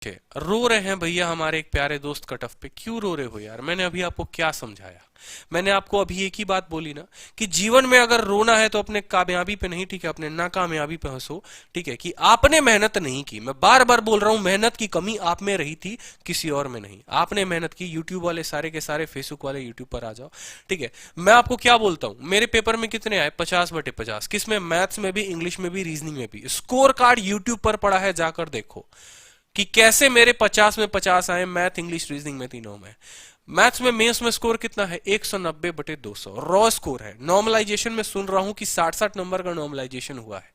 के रो रहे हैं भैया हमारे एक प्यारे दोस्त कट ऑफ पे। क्यों रो रहे हो यार? मैंने अभी आपको क्या समझाया? मैंने आपको अभी एक ही बात बोली ना कि जीवन में अगर रोना है तो अपने कामयाबी पे नहीं, ठीक है, अपने नाकामयाबी पे हंसो। ठीक है, कि आपने मेहनत नहीं की। मैं बार बार बोल रहा हूं, मेहनत की कमी आप में रही थी, किसी और में नहीं। आपने मेहनत की। यूट्यूब वाले सारे के सारे, फेसबुक वाले यूट्यूब पर आ जाओ। ठीक है, मैं आपको क्या बोलता हूं, मेरे पेपर में कितने आए? 50/50। किसमें? मैथ्स में भी, इंग्लिश में भी, रीजनिंग में भी। स्कोर कार्ड यूट्यूब पर पड़ा है, जाकर देखो कि कैसे मेरे 50 में 50 आए, मैथ, इंग्लिश, रीजनिंग में, तीनों में। मैथ्स में, मेंस में स्कोर कितना है? 190/200 रॉ स्कोर है। नॉर्मलाइजेशन में सुन रहा हूं कि 60-60 नंबर का नॉर्मलाइजेशन हुआ है।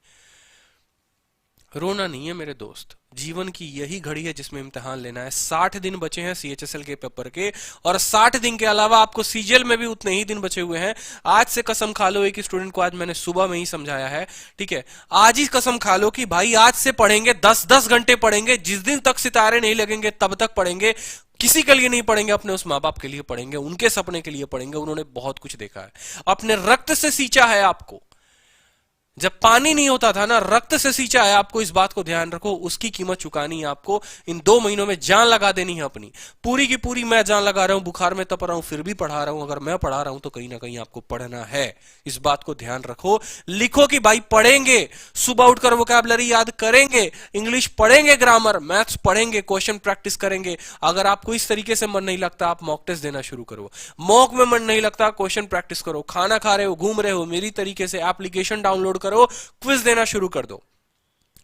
रोना नहीं है मेरे दोस्त। जीवन की यही घड़ी है जिसमें इम्तिहान लेना है। 60 दिन बचे हैं सीएचएसएल के पेपर के, और 60 दिन के अलावा आपको सीजीएल में भी उतने ही दिन बचे हुए हैं। आज से कसम खा लो, एक स्टूडेंट को आज मैंने सुबह में ही समझाया है। ठीक है, आज ही कसम खा लो कि भाई आज से पढ़ेंगे, 10-10 घंटे पढ़ेंगे। जिस दिन तक सितारे नहीं लगेंगे तब तक पढ़ेंगे। किसी के लिए नहीं पढ़ेंगे, अपने उस माँ बाप के लिए पढ़ेंगे, उनके सपने के लिए पढ़ेंगे। उन्होंने बहुत कुछ देखा है, अपने रक्त से सींचा है आपको। जब पानी नहीं होता था ना, रक्त से सींचा है आपको। इस बात को ध्यान रखो, उसकी कीमत चुकानी है आपको। इन 2 महीनों में जान लगा देनी है अपनी, पूरी की पूरी। मैं जान लगा रहा हूं, बुखार में तप रहा हूं, फिर भी पढ़ा रहा हूं। अगर मैं पढ़ा रहा हूं तो कहीं ना कहीं आपको पढ़ना है। इस बात को ध्यान रखो। लिखो कि भाई पढ़ेंगे, सुबह उठकर वोकैबुलरी याद करेंगे, इंग्लिश पढ़ेंगे, ग्रामर, मैथ्स पढ़ेंगे, क्वेश्चन प्रैक्टिस करेंगे। अगर आपको इस तरीके से मन नहीं लगता, आप मॉक टेस्ट देना शुरू करो। मॉक में मन नहीं लगता, क्वेश्चन प्रैक्टिस करो। खाना खा रहे हो, घूम रहे हो, मेरी तरीके से एप्लीकेशन डाउनलोड करो, क्विज देना शुरू कर दो।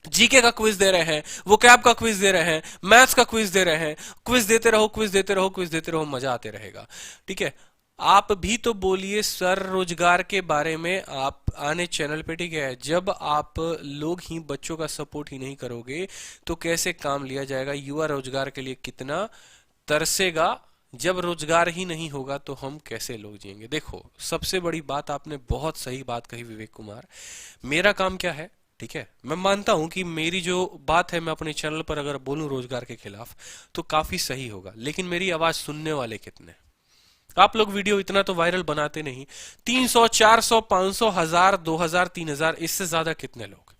जीके का क्विज दे रहे हैं, वोकैब का क्विज दे रहे हैं, मैथ्स का क्विज दे रहे हैं। क्विज देते रहो, क्विज देते रहो, क्विज देते रहो, मजा आते रहेगा। ठीक है, आप भी तो बोलिए सर रोजगार के बारे में, आप आने चैनल पे। ठीक है, जब आप लोग ही बच्चों का सपोर्ट ही नहीं करोगे तो कैसे काम लिया जाएगा? युवा रोजगार के लिए कितना तरसेगा। जब रोजगार ही नहीं होगा तो हम कैसे लोग जिएंगे? देखो, सबसे बड़ी बात, आपने बहुत सही बात कही विवेक कुमार। मेरा काम क्या है? ठीक है, मैं मानता हूं कि मेरी जो बात है, मैं अपने चैनल पर अगर बोलूं रोजगार के खिलाफ तो काफी सही होगा, लेकिन मेरी आवाज सुनने वाले कितने? आप लोग वीडियो इतना तो वायरल बनाते नहीं। 300, 400, 500, 1000, 2000, 3000, इससे ज्यादा कितने लोग?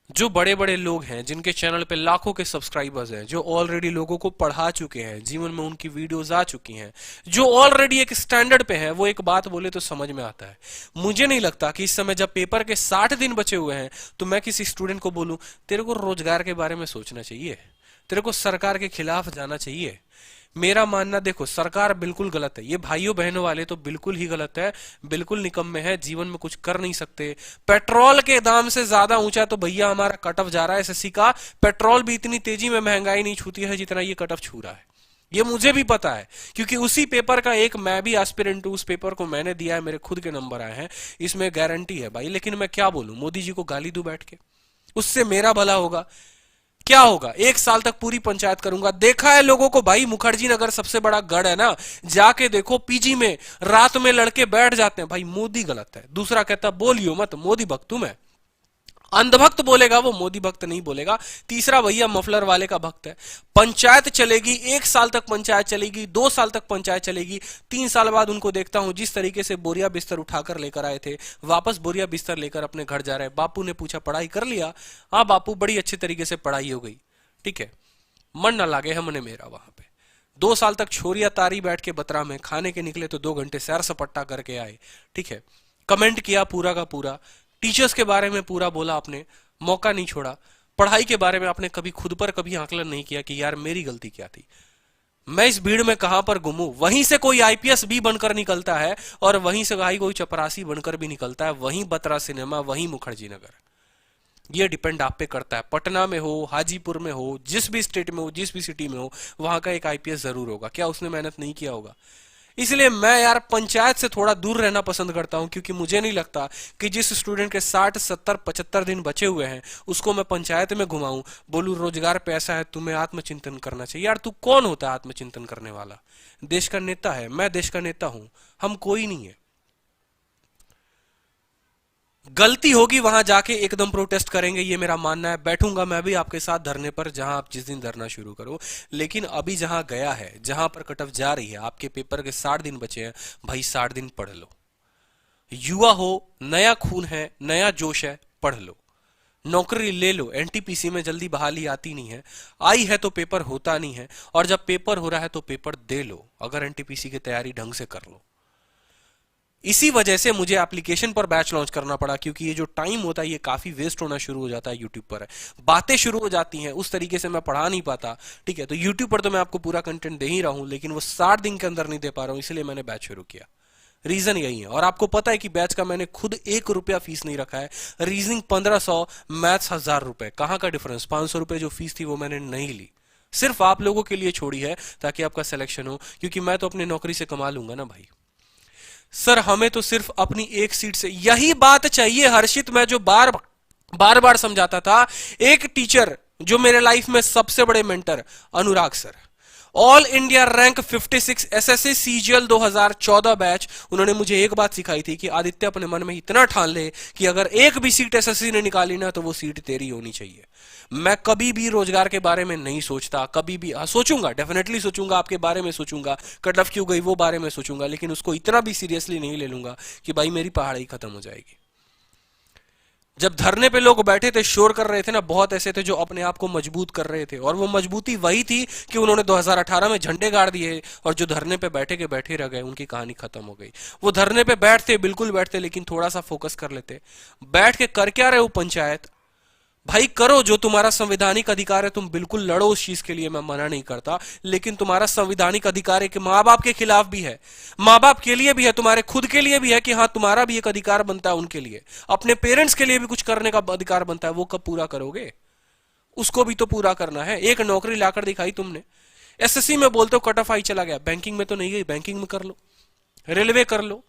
जो बड़े बड़े लोग हैं, जिनके चैनल पे लाखों के सब्सक्राइबर्स हैं, जो ऑलरेडी लोगों को पढ़ा चुके हैं, जीवन में उनकी वीडियोस आ चुकी हैं, जो ऑलरेडी एक स्टैंडर्ड पे है, वो एक बात बोले तो समझ में आता है। मुझे नहीं लगता कि इस समय जब पेपर के 60 दिन बचे हुए हैं तो मैं किसी स्टूडेंट को बोलूं तेरे को रोजगार के बारे में सोचना चाहिए, तेरे को सरकार के खिलाफ जाना चाहिए। मेरा मानना, देखो, सरकार बिल्कुल गलत है, ये भाइयों बहनों वाले तो बिल्कुल ही गलत है, बिल्कुल निकम्मे है, जीवन में कुछ कर नहीं सकते। पेट्रोल के दाम से ज्यादा ऊंचा तो भैया हमारा कट ऑफ जा रहा है एसएससी का। पेट्रोल भी इतनी तेजी में महंगाई नहीं छूती है जितना ये कट ऑफ छू रहा है। ये मुझे भी पता है, क्योंकि उसी पेपर का एक मैं भी एस्पिरेंट हूं, उस पेपर को मैंने दिया है, मेरे खुद के नंबर आए हैं, इसमें गारंटी है भाई। लेकिन मैं क्या बोलूं, मोदी जी को गाली दूं बैठ के? उससे मेरा भला होगा? क्या होगा? 1 साल तक पूरी पंचायत करूंगा। देखा है लोगों को भाई, मुखर्जी नगर सबसे बड़ा गढ़ है ना, जाके देखो, पीजी में रात में लड़के बैठ जाते हैं। भाई मोदी गलत है। दूसरा कहता बोलियो मत, मोदी भक्त हूं मैं। अंधभक्त बोलेगा वो, मोदी भक्त नहीं बोलेगा। तीसरा भैया मफलर वाले का भक्त है। पंचायत चलेगी, 1 साल तक पंचायत चलेगी, 2 साल तक पंचायत चलेगी, 3 साल बाद उनको देखता हूं जिस तरीके से बोरिया बिस्तर उठाकर लेकर आए थे, वापस बोरिया बिस्तर लेकर अपने घर जा रहे हैं। बापू ने पूछा पढ़ाई कर लिया? हाँ बापू, बड़ी अच्छी तरीके से पढ़ाई हो गई। ठीक है, मन ना लागे हमने मेरा वहां पे। 2 साल तक छोरिया तारी बैठ के बतरा में, खाने के निकले तो 2 घंटे सैर सपट्टा करके आए। ठीक है, कमेंट किया पूरा का पूरा, टीचर्स के बारे में पूरा बोला आपने, मौका नहीं छोड़ा। पढ़ाई के बारे में आपने कभी खुद पर कभी आकलन नहीं किया कि यार मेरी गलती क्या थी, मैं इस भीड़ में कहां पर घूमूं। वहीं से कोई आईपीएस भी बनकर निकलता है, और वहीं से भाई कोई चपरासी बनकर भी निकलता है। वहीं बतरा सिनेमा, वहीं मुखर्जी नगर। ये डिपेंड आप पे करता है। पटना में हो, हाजीपुर में हो, जिस भी स्टेट में हो, जिस भी सिटी में हो, वहां का एक आईपीएस जरूर होगा। क्या उसने मेहनत नहीं किया होगा? इसलिए मैं यार पंचायत से थोड़ा दूर रहना पसंद करता हूं, क्योंकि मुझे नहीं लगता कि जिस स्टूडेंट के 60, 70, 75 दिन बचे हुए हैं उसको मैं पंचायत में घुमाऊं, बोलूं रोजगार पैसा है, तुम्हें आत्मचिंतन करना चाहिए। यार तू कौन होता है आत्मचिंतन करने वाला? देश का नेता है, मैं देश का नेता हूं, हम कोई नहीं है। गलती होगी वहां जाके एकदम प्रोटेस्ट करेंगे, ये मेरा मानना है। बैठूंगा मैं भी आपके साथ धरने पर, जहां आप जिस दिन धरना शुरू करो। लेकिन अभी जहां गया है, जहां पर कटअफ जा रही है, आपके पेपर के 60 दिन बचे हैं, भाई 60 दिन पढ़ लो। युवा हो, नया खून है, नया जोश है, पढ़ लो। नौकरी ले लो, एनटीपीसी में जल्दी बहाली आती नहीं है, आई है तो पेपर होता नहीं है, और जब पेपर हो रहा है तो पेपर दे लो अगर एनटीपीसी की तैयारी ढंग से कर लो। इसी वजह से मुझे एप्लीकेशन पर बैच लॉन्च करना पड़ा, क्योंकि ये जो टाइम होता है ये काफी वेस्ट होना शुरू हो जाता है यूट्यूब पर। बातें शुरू हो जाती हैं, उस तरीके से मैं पढ़ा नहीं पाता, ठीक है। तो यूट्यूब पर तो मैं आपको पूरा कंटेंट दे ही रहा हूं, लेकिन वो 60 दिन के अंदर नहीं दे पा रहा हूं, इसलिए मैंने बैच शुरू किया। रीजन यही है। और आपको पता है कि बैच का मैंने खुद 1 रुपया फीस नहीं रखा है। रीजनिंग 1500, मैथ्स 1000 रुपए। कहां का डिफरेंस? 500 रुपए जो फीस थी वो मैंने नहीं ली, सिर्फ आप लोगों के लिए छोड़ी है ताकि आपका सिलेक्शन हो, क्योंकि मैं तो अपनी नौकरी से कमा लूंगा ना भाई। सर हमें तो सिर्फ अपनी एक सीट से, यही बात चाहिए हर्षित। मैं जो बार बार समझाता था, एक टीचर जो मेरे लाइफ में सबसे बड़े mentor, Anurag sir, all India rank 56 SSC CGL 2014 batch, उन्होंने मुझे एक बात सिखाई थी कि आदित्य अपने मन में इतना ठान ले कि अगर एक भी सीट एसएससी ने निकाली ना तो वो सीट तेरी होनी चाहिए। मैं कभी भी रोजगार के बारे में नहीं सोचता, कभी भी सोचूंगा, डेफिनेटली सोचूंगा, आपके बारे में सोचूंगा, कट ऑफ क्यों गई वो बारे में सोचूंगा, लेकिन उसको इतना भी सीरियसली नहीं ले लूंगा कि भाई मेरी पहाड़ी खत्म हो जाएगी। जब धरने पे लोग बैठे थे, शोर कर रहे थे ना, बहुत ऐसे थे जो अपने आप को मजबूत कर रहे थे, और वो मजबूती वही थी कि उन्होंने 2018 में झंडे गाड़ दिए, और जो धरने पे बैठे के बैठे रह गए उनकी कहानी खत्म हो गई। वो धरने पे बैठते, बिल्कुल बैठते, लेकिन थोड़ा सा फोकस कर लेते। बैठ के कर क्या रहे हो पंचायत? भाई करो, जो तुम्हारा संवैधानिक अधिकार है तुम बिल्कुल लड़ो उस चीज के लिए, मैं मना नहीं करता, लेकिन तुम्हारा संवैधानिक अधिकार है कि माँ बाप के खिलाफ भी है, माँ बाप के लिए भी है, तुम्हारे खुद के लिए भी है कि हाँ तुम्हारा भी एक अधिकार बनता है उनके लिए, अपने पेरेंट्स के लिए भी कुछ करने का अधिकार बनता है। वो कब पूरा करोगे? उसको भी तो पूरा करना है। एक नौकरी लाकर दिखाई तुमने, एसएससी में बोलते हो कट ऑफ आई चला गया, बैंकिंग में तो नहीं गई, बैंकिंग में कर लो, रेलवे कर लो।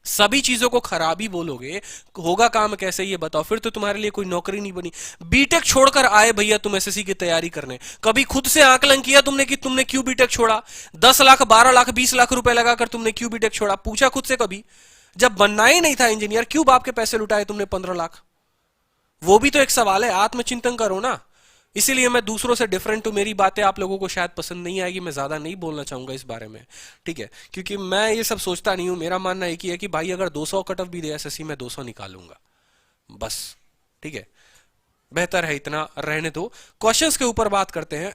सभी चीजों को खराबी बोलोगे, होगा काम कैसे ये बताओ? फिर तो तुम्हारे लिए कोई नौकरी नहीं बनी। बीटेक छोड़कर आए भैया तुम एसएससी की तैयारी करने, कभी खुद से आकलन किया तुमने कि तुमने क्यों बीटेक छोड़ा? 10 लाख, 12 लाख, 20 लाख रुपए लगाकर तुमने क्यों बीटेक छोड़ा? पूछा खुद से कभी? जब बनना ही नहीं था इंजीनियर, क्यों बाप के पैसे लुटाए तुमने 15 लाख? वो भी तो एक सवाल है, आत्मचिंतन करो ना। इसीलिए मैं दूसरों से डिफरेंट हूं, मेरी बातें आप लोगों को शायद पसंद नहीं आएगी, मैं ज्यादा नहीं बोलना चाहूंगा इस बारे में, ठीक है, क्योंकि मैं ये सब सोचता नहीं हूं। मेरा मानना एक ही है कि भाई अगर 200 कट ऑफ भी दे एसएससी में 200 निकालूंगा बस, ठीक है। बेहतर है इतना रहने दो। क्वेश्चंस के ऊपर बात करते हैं।